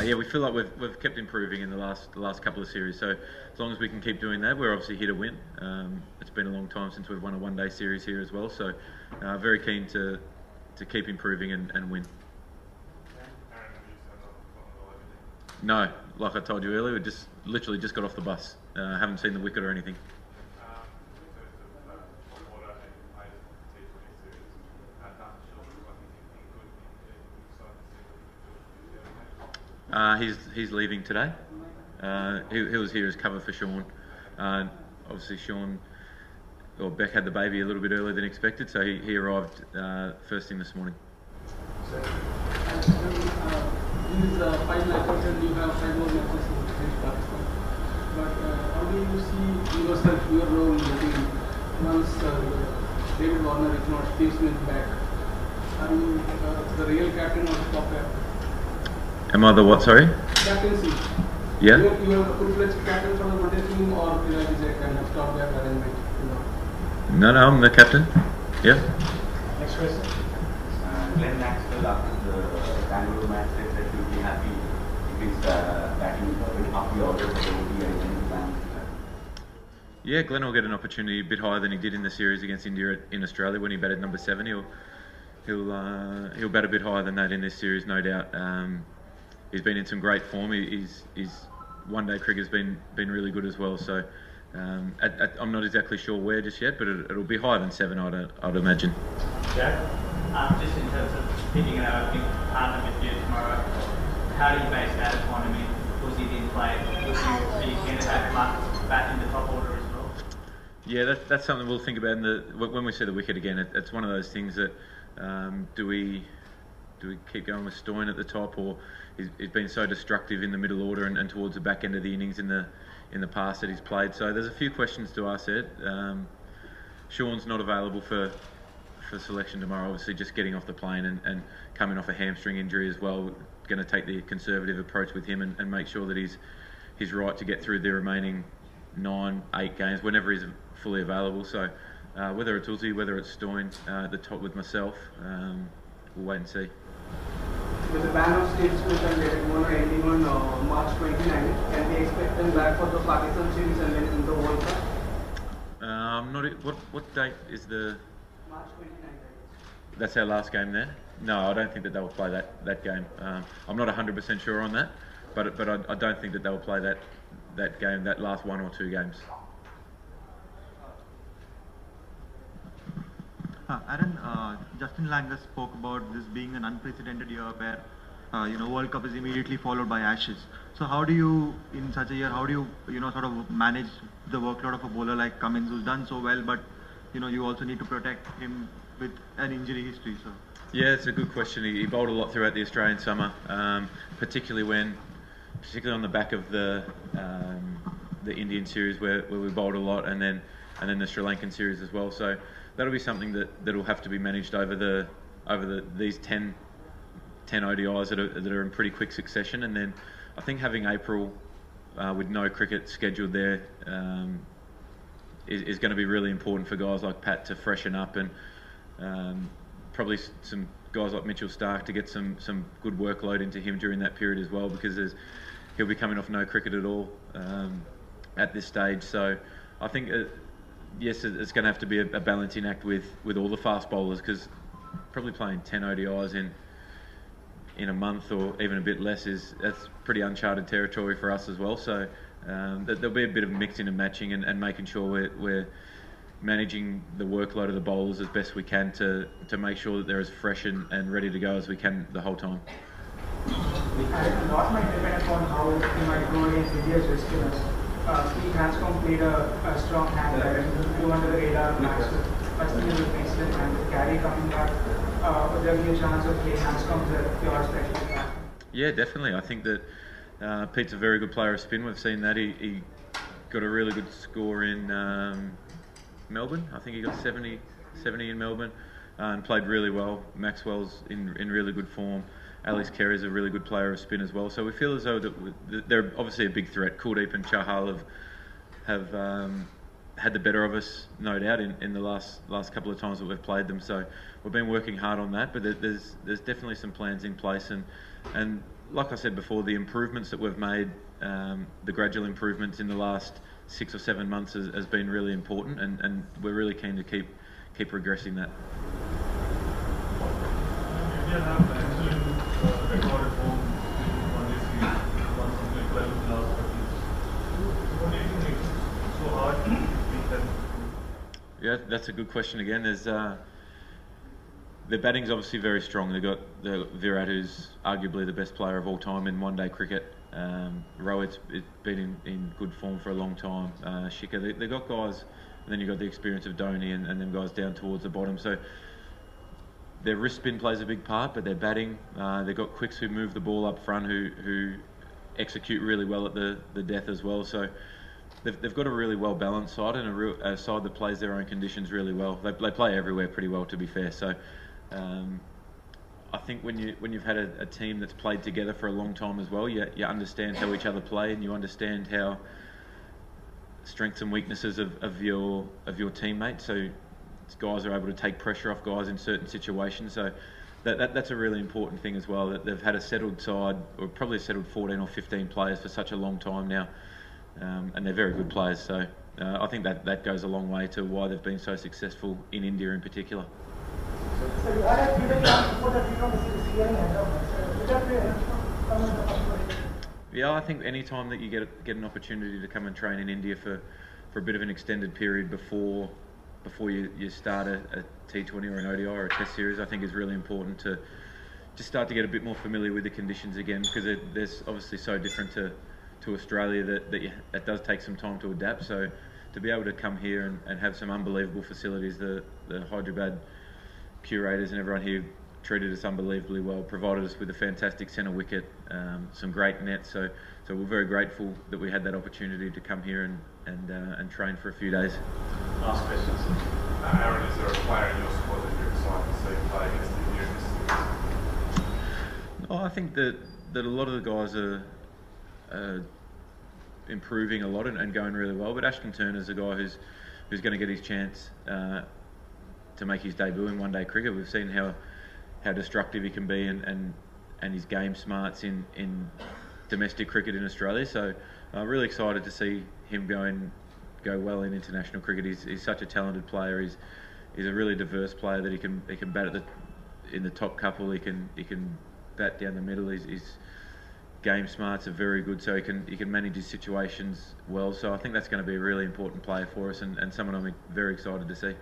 Yeah, we feel like we've kept improving in the last couple of series. So as long as we can keep doing that, we're obviously here to win. It's been a long time since we've won a one-day series here as well. So very keen to keep improving and win. No, like I told you earlier, we just literally just got off the bus. Haven't seen the wicket or anything. He's leaving today. He was here as cover for Sean. Obviously, Beck had the baby a little bit earlier than expected, so he arrived first thing this morning. So, these 5 matches and you have 5 more matches against Pakistan. But how do you see yourself, your role in the team once David Warner is not Steve Smith back? Are you the real captain or top captain? Am I the what? Sorry. Captaincy. Yeah. You are a full-fledged captain for the one-day team, or is it a kind of stopgap arrangement? No, I'm the captain. Yeah. Next question. Glenn Maxwell after the Bangalore match said that you'll be happy if he's batting up the order for the ODI and plan. Yeah, Glenn will get an opportunity a bit higher than he did in the series against India in Australia when he batted number 7. He'll bat a bit higher than that in this series, no doubt. He's been in some great form. His one-day cricket's been really good as well. So I'm not exactly sure where just yet, but it'll be higher than 7, I'd imagine. Jack, just in terms of picking an opening partner with you tomorrow, how do you base that upon? I mean, was he in play? Are you keen to have Marcus bat in the top order as well? Yeah, that's something we'll think about when we see the wicket again. It's one of those things that do we keep going with Stoyne at the top, or he's been so destructive in the middle order and towards the back end of the innings in the past that he's played. So there's a few questions to ask there. Sean's not available for selection tomorrow, obviously just getting off the plane and coming off a hamstring injury as well. Going to take the conservative approach with him and make sure that he's right to get through the remaining 9-8 games whenever he's fully available. So whether it's Uzi, whether it's Stoyne at the top with myself, we'll wait and see. With the ban of Steve Smith and David Warner ending on March 29, can we expect them back for the Pakistan series and then in the World Cup? What date is the? March 29. That's our last game there. No, I don't think that they'll play that game. I'm not 100% sure on that, but I don't think that they'll play that game, that last 1 or 2 games. Aaron, Justin Langer spoke about this being an unprecedented year where World Cup is immediately followed by Ashes. So how do you, in such a year, sort of manage the workload of a bowler like Cummins, who's done so well, but you also need to protect him with an injury history? So yeah, it's a good question. He bowled a lot throughout the Australian summer, particularly on the back of the Indian series where we bowled a lot, and then the Sri Lankan series as well. So that'll be something that'll have to be managed over these 10 ODIs that are in pretty quick succession, and then I think having April with no cricket scheduled there is going to be really important for guys like Pat to freshen up, and probably some guys like Mitchell Starc to get some good workload into him during that period as well, because he'll be coming off no cricket at all at this stage. So I think yes, it's going to have to be a balancing act with all the fast bowlers, because probably playing 10 ODIs in a month or even a bit less that's pretty uncharted territory for us as well. So there'll be a bit of mixing and matching and making sure we're managing the workload of the bowlers as best we can to make sure that they're as fresh and ready to go as we can the whole time. And what might depend upon how he might go against India's rescuers. Steve Hanscom played a strong hand there and flew under the radar match, but still is an excellent hand. With Gary coming back, would there be a chance of playing Hanscom as a pure specialist? Yeah, definitely. I think that Pete's a very good player of spin. We've seen that. He got a really good score in Melbourne. I think he got 70 in Melbourne and played really well. Maxwell's in really good form. Alex Carey's a really good player of spin as well. So we feel as though that they're obviously a big threat. Kuldeep and Chahal have had the better of us, no doubt, in the last couple of times that we've played them. So we've been working hard on that, but there's definitely some plans in place, and like I said before, the improvements that we've made, the gradual improvements in the last 6 or 7 months has been really important, and we're really keen to keep progressing that. India have excellent record at home in one day series, won something like 12 in the last 30 years. What do you think makes it so hard to beat them? Yeah, that's a good question again. Their batting's obviously very strong. They've got Virat, who's arguably the best player of all time in one-day cricket. Rohit's been in good form for a long time. Shikhar, they've got guys, and then you've got the experience of Dhoni and them guys down towards the bottom. So their wrist spin plays a big part, but their batting, they've got quicks who move the ball up front, who execute really well at the death as well. So they've got a really well balanced side, and a side that plays their own conditions really well. They play everywhere pretty well, to be fair. So I think when you've had a team that's played together for a long time as well, you understand how each other play, and you understand how strengths and weaknesses of your teammates. So guys are able to take pressure off guys in certain situations. So that's a really important thing as well. That they've had a settled side, or probably a settled 14 or 15 players for such a long time now, and they're very good players. So I think that goes a long way to why they've been so successful in India in particular. So you had a T20 before the T20 series Yeah, I think any time that you get an opportunity to come and train in India for a bit of an extended period before you start a T20 or an ODI or a Test series, I think is really important to just start to get a bit more familiar with the conditions again, because they're obviously so different to Australia that it does take some time to adapt. So to be able to come here and have some unbelievable facilities, the Hyderabad curators and everyone here treated us unbelievably well, provided us with a fantastic centre wicket, some great nets. So we're very grateful that we had that opportunity to come here and train for a few days. Last question. Aaron, is there a player in your squad that you're excited to see play against India in this series? I think that a lot of the guys are improving a lot and going really well, but Ashton Turner's a guy who's going to get his chance to make his debut in one-day cricket. We've seen how destructive he can be and his game smarts in domestic cricket in Australia. So I'm really excited to see him go well in international cricket. He's such a talented player. He's a really diverse player that he can bat in the top couple. He can bat down the middle. His game smarts are very good, so he can manage his situations well. So I think that's going to be a really important player for us, and someone I'm very excited to see.